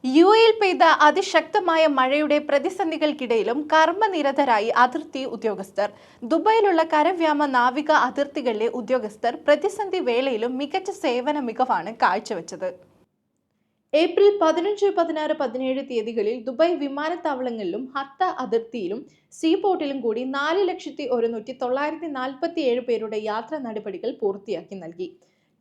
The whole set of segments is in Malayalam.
യുഎയിൽ പെയ്ത അതിശക്തമായ മഴയുടെ പ്രതിസന്ധികൾക്കിടയിലും കർമ്മനിരതരായി അതിർത്തി ഉദ്യോഗസ്ഥർ. ദുബായിലുള്ള കരവ്യോമ നാവിക അതിർത്തികളിലെ ഉദ്യോഗസ്ഥർ പ്രതിസന്ധി വേളയിലും മികച്ച സേവന മികവാണ് കാഴ്ചവെച്ചത്. ഏപ്രിൽ 15, 16, 17 തീയതികളിൽ ദുബായ് വിമാനത്താവളങ്ങളിലും ഹത്ത അതിർത്തിയിലും സീപോർട്ടിലും കൂടി 4,01,947 പേരുടെ യാത്രാ നടപടികൾ പൂർത്തിയാക്കി നൽകി.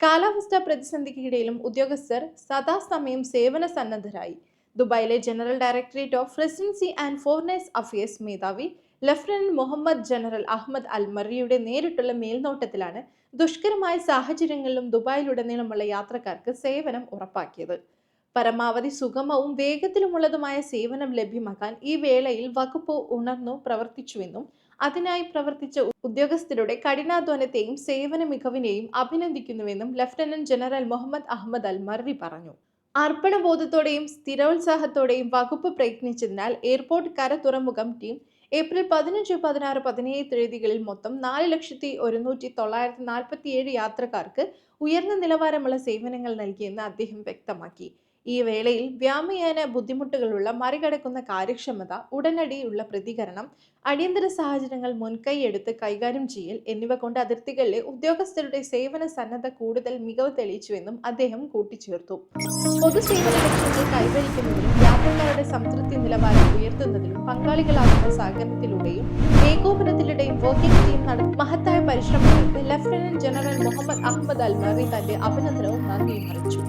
കാലാവസ്ഥാ പ്രതിസന്ധിക്കിടയിലും ഉദ്യോഗസ്ഥർ സദാസമയം സേവന സന്നദ്ധരായി. ദുബായിലെ general directorate of residency and foreigners affairs മേധാവി ലഫ്റ്റനന്റ് മുഹമ്മദ് ജനറൽ അഹമ്മദ് അൽ മറിയുടെ നേരിട്ടുള്ള മേൽനോട്ടത്തിലാണ് ദുഷ്കരമായ സാഹചര്യങ്ങളിലും ദുബായിലുടനീളമുള്ള യാത്രക്കാർക്ക് സേവനം ഉറപ്പാക്കിയത്. പരമാവധി സുഗമവും വേഗത്തിലുമുള്ളതുമായ സേവനം ലഭ്യമാക്കാൻ ഈ വേളയിൽ വകുപ്പ് ഉണർന്നു പ്രവർത്തിച്ചുവെന്നും അതിനായി പ്രവർത്തിച്ച ഉദ്യോഗസ്ഥരുടെ കഠിനാധ്വാനത്തെയും സേവന മികവിനെയും അഭിനന്ദിക്കുന്നുവെന്നും ലഫ്റ്റനന്റ് ജനറൽ മുഹമ്മദ് അഹമ്മദ് അൽ മറി പറഞ്ഞു. അർപ്പണബോധത്തോടെയും സ്ഥിരോത്സാഹത്തോടെയും വകുപ്പ് പ്രയത്നിച്ചതിനാൽ എയർപോർട്ട് കര തുറമുഖം ടീം ഏപ്രിൽ 15, 16, 17 തീയതികളിൽ മൊത്തം 4,01,947 യാത്രക്കാർക്ക് ഉയർന്ന നിലവാരമുള്ള സേവനങ്ങൾ നൽകിയെന്ന് അദ്ദേഹം വ്യക്തമാക്കി. ഈ വേളയിൽ വ്യോമയാന ബുദ്ധിമുട്ടുകളുള്ള മറികടക്കുന്ന കാര്യക്ഷമത, ഉടനടിയുള്ള പ്രതികരണം, അടിയന്തര സാഹചര്യങ്ങൾ മുൻകൈയെടുത്ത് കൈകാര്യം ചെയ്യൽ എന്നിവ കൊണ്ട് അതിർത്തികളിലെ ഉദ്യോഗസ്ഥരുടെ സേവന സന്നദ്ധ കൂടുതൽ മികവ് തെളിയിച്ചുവെന്നും അദ്ദേഹം കൂട്ടിച്ചേർത്തു. പൊതുസേവന ലക്ഷ്യങ്ങൾ കൈവരിക്കുന്നതിലും യാത്രക്കാരുടെ സംതൃപ്തി നിലവാരം ഉയർത്തുന്നതിലും പങ്കാളികളാകുന്ന സഹകരണത്തിലൂടെയും ഏകോപനത്തിലൂടെയും വർക്കിംഗ് ടീം നടത്തുന്ന മഹത്തായ പരിശ്രമങ്ങൾക്ക് ലഫ്റ്റനന്റ് ജനറൽ മുഹമ്മദ് അഹമ്മദ് അൽ മറി തന്റെ അഭിനന്ദനവും നന്ദിയും അറിയിച്ചു.